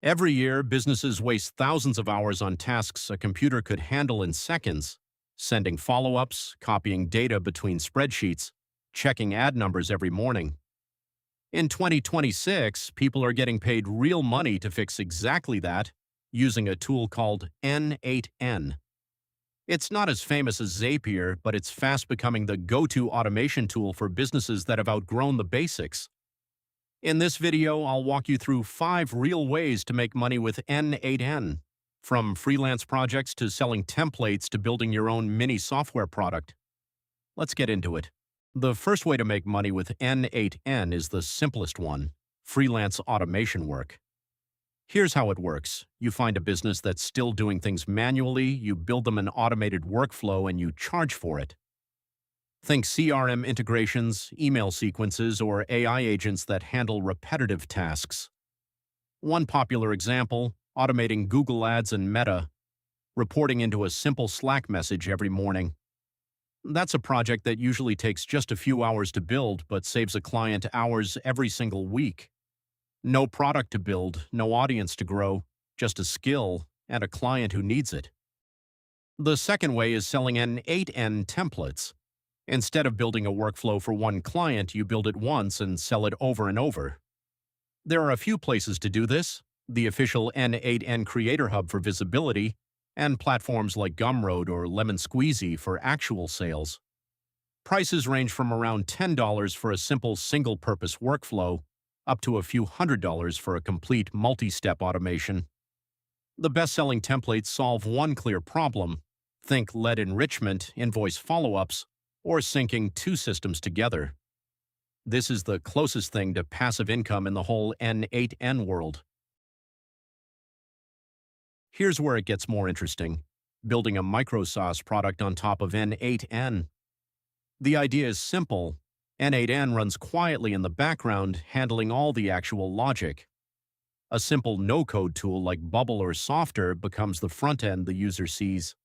Every year, businesses waste thousands of hours on tasks a computer could handle in seconds, sending follow-ups, copying data between spreadsheets, checking ad numbers every morning. In 2026, people are getting paid real money to fix exactly that using a tool called n8n. It's not as famous as Zapier, but it's fast becoming the go-to automation tool for businesses that have outgrown the basics. In this video, I'll walk you through 5 real ways to make money with n8n, from freelance projects to selling templates to building your own mini software product. Let's get into it. The first way to make money with n8n is the simplest one: freelance automation work. Here's how it works. You find a business that's still doing things manually, you build them an automated workflow, and you charge for it. Think CRM integrations, email sequences, or AI agents that handle repetitive tasks. One popular example: automating Google Ads and Meta, reporting into a simple Slack message every morning. That's a project that usually takes just a few hours to build, but saves a client hours every single week. No product to build, no audience to grow, just a skill and a client who needs it. The second way is selling n8n templates. Instead of building a workflow for one client, you build it once and sell it over and over. There are a few places to do this: the official n8n Creator Hub for visibility, and platforms like Gumroad or Lemon Squeezy for actual sales. Prices range from around $10 for a simple single-purpose workflow up to a few $100s for a complete multi-step automation. The best-selling templates solve one clear problem: think lead enrichment, invoice follow-ups, or syncing 2 systems together. This is the closest thing to passive income in the whole n8n world. Here's where it gets more interesting: building a micro SaaS product on top of n8n. The idea is simple. n8n runs quietly in the background, handling all the actual logic. A simple no-code tool like Bubble or Softer becomes the front end the user sees.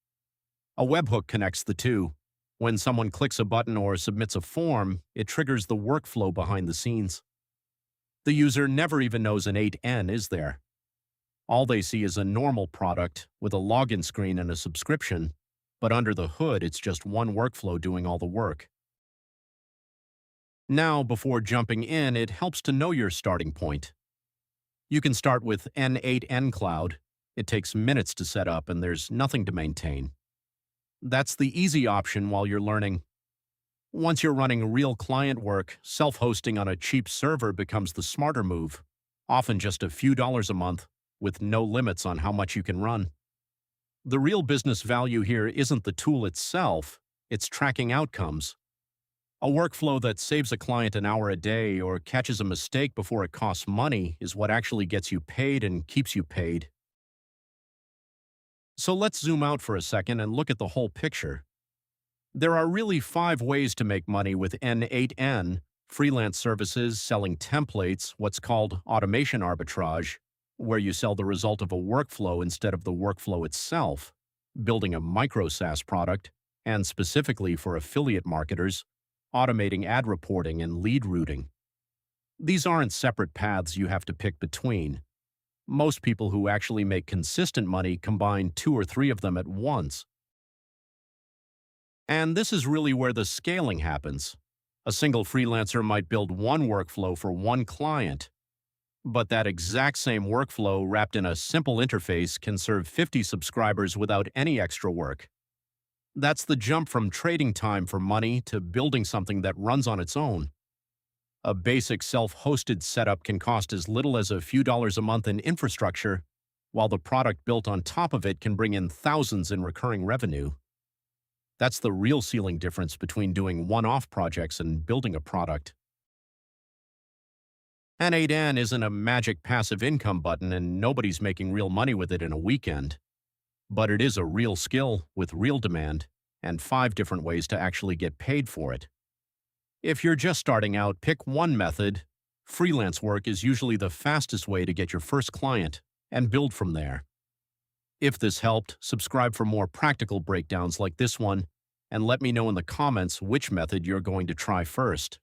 A webhook connects the two. When someone clicks a button or submits a form, it triggers the workflow behind the scenes. The user never even knows an 8n is there. All they see is a normal product with a login screen and a subscription, but under the hood it's just one workflow doing all the work. Now, before jumping in, it helps to know your starting point. You can start with n8n Cloud. It takes minutes to set up and there's nothing to maintain. That's the easy option while you're learning. Once you're running real client work, self-hosting on a cheap server becomes the smarter move, often just a few dollars a month, with no limits on how much you can run. The real business value here isn't the tool itself, it's tracking outcomes. A workflow that saves a client an hour a day or catches a mistake before it costs money is what actually gets you paid and keeps you paid. So let's zoom out for a second and look at the whole picture. There are really 5 ways to make money with n8n: freelance services, selling templates, what's called automation arbitrage, where you sell the result of a workflow instead of the workflow itself, building a micro SaaS product, and specifically for affiliate marketers, automating ad reporting and lead routing. These aren't separate paths you have to pick between. Most people who actually make consistent money combine 2 or 3 of them at once. And this is really where the scaling happens. A single freelancer might build one workflow for one client, but that exact same workflow wrapped in a simple interface can serve 50 subscribers without any extra work. That's the jump from trading time for money to building something that runs on its own. A basic self-hosted setup can cost as little as a few dollars a month in infrastructure, while the product built on top of it can bring in thousands in recurring revenue. That's the real ceiling difference between doing one-off projects and building a product. n8n isn't a magic passive income button, and nobody's making real money with it in a weekend. But it is a real skill with real demand, and 5 different ways to actually get paid for it. If you're just starting out, pick one method. Freelance work is usually the fastest way to get your first client, and build from there. If this helped, subscribe for more practical breakdowns like this one, and let me know in the comments which method you're going to try first.